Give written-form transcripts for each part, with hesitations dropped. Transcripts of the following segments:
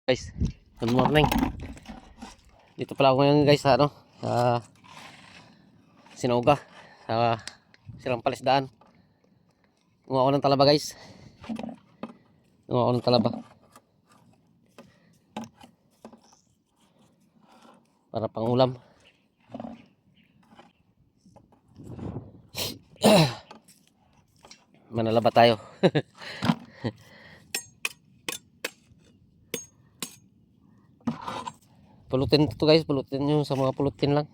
Guys, good morning. Dito pala ako ngayon guys sa sa Sinoga, sa Silang Palisdaan. Nguha ako ng talaba guys. Nguha ako ng talaba. Para pang ulam. Manalaba tayo. Pulutin to guys, pulutin yung sa mga pulutin lang.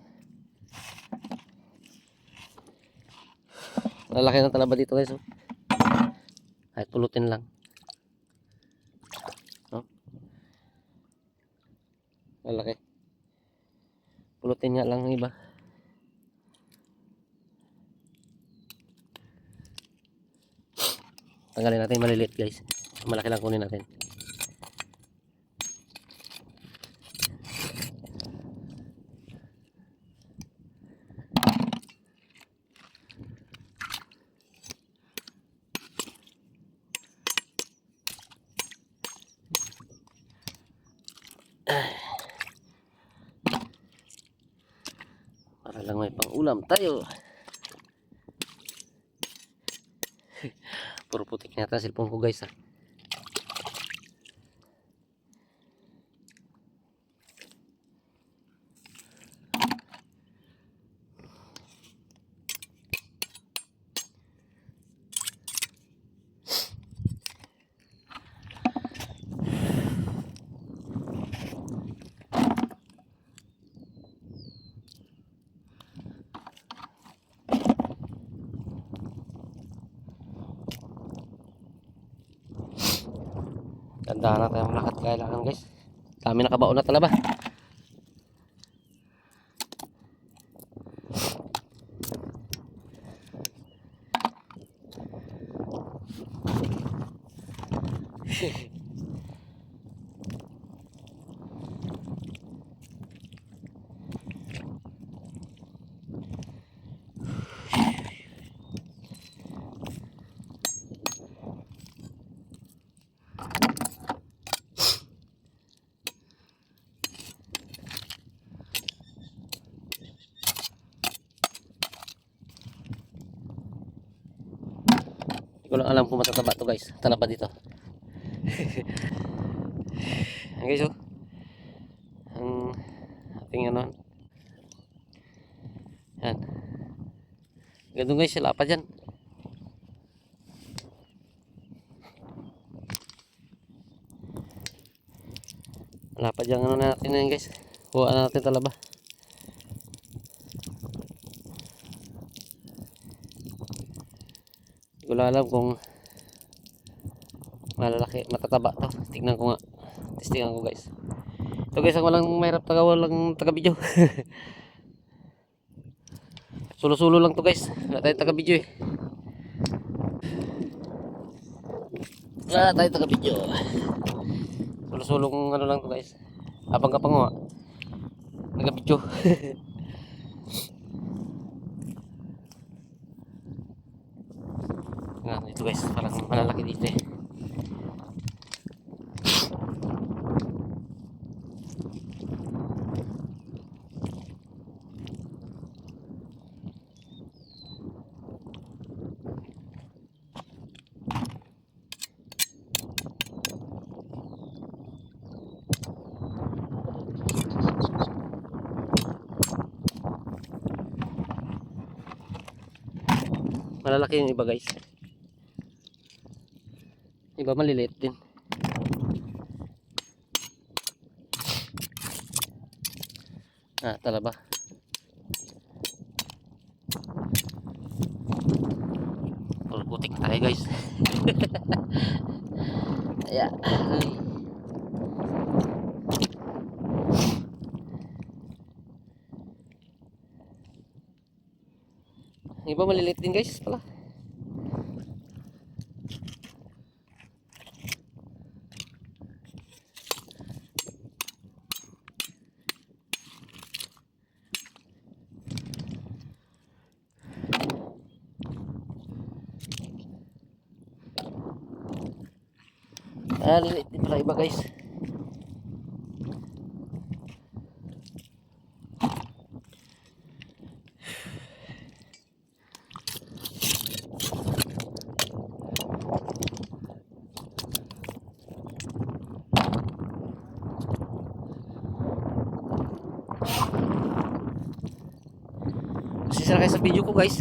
Lalaki ng talaba dito guys. Oh. Kahit pulutin lang. No? Lalaki. Pulutin nga lang ng iba. Tanggalin natin maliliit guys. Malaki lang kunin natin. Para lang may pang ulam tayo. Puro putik na yata cellphone ko guys. Tandaan na tayong lahat kailangan guys. Kami nakabaon na talaba. Hindi ko lang alam kung matataba to guys. Talaba dito. Ayan guys oh. Ang ating yan. Ganun guys, sila pa dyan. Wala pa dyan natin na yan guys. Kuha natin talaba. Hindi ko lang alam kung malalaki, matataba to. Tignan ko nga. Testingan ko guys. Ito guys, ang walang mahirap walang taga-video. Sulo-sulo lang to guys. Wala tayong taga-video eh. Wala tayong taga-video. Sulo-sulong lang to guys. Abang-abang nga. Taga-video. Ito guys, parang malalaki dito eh. Malalaki yung iba guys. Iba maliliit din. Talaba. Puro putik tayo guys. Ayan. Iba maliliit din guys pala. Liliit din pala iba guys. pasensya na kayo sa video ko guys.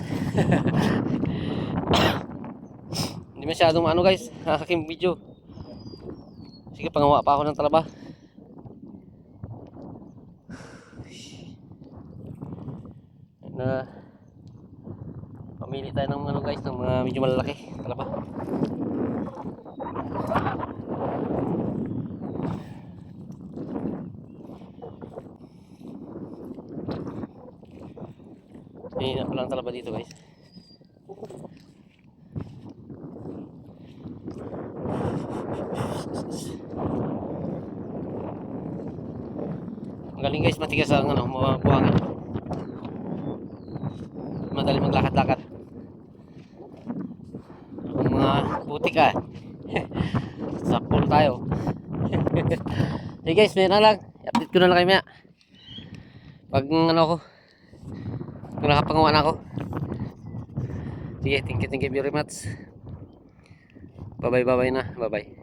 Hindi masyadong ano guys, aking video. Sige, pangawa pa ako ng talaba. Na pamili tayo ng ano guys, ng mga medyo malalaki talaba. Hindi na palang talaba dito guys. Ang galing guys, matigas ang ano, mga buhangin. Madali maglakad-lakad. Ang mga putik ah. Sa pool tayo. Hey guys, may na lang. I-update ko na lang kayo maya. Pag ano ako, kung nakapangawa na ako. Sige, thank you very much. Bye bye na. Bye bye.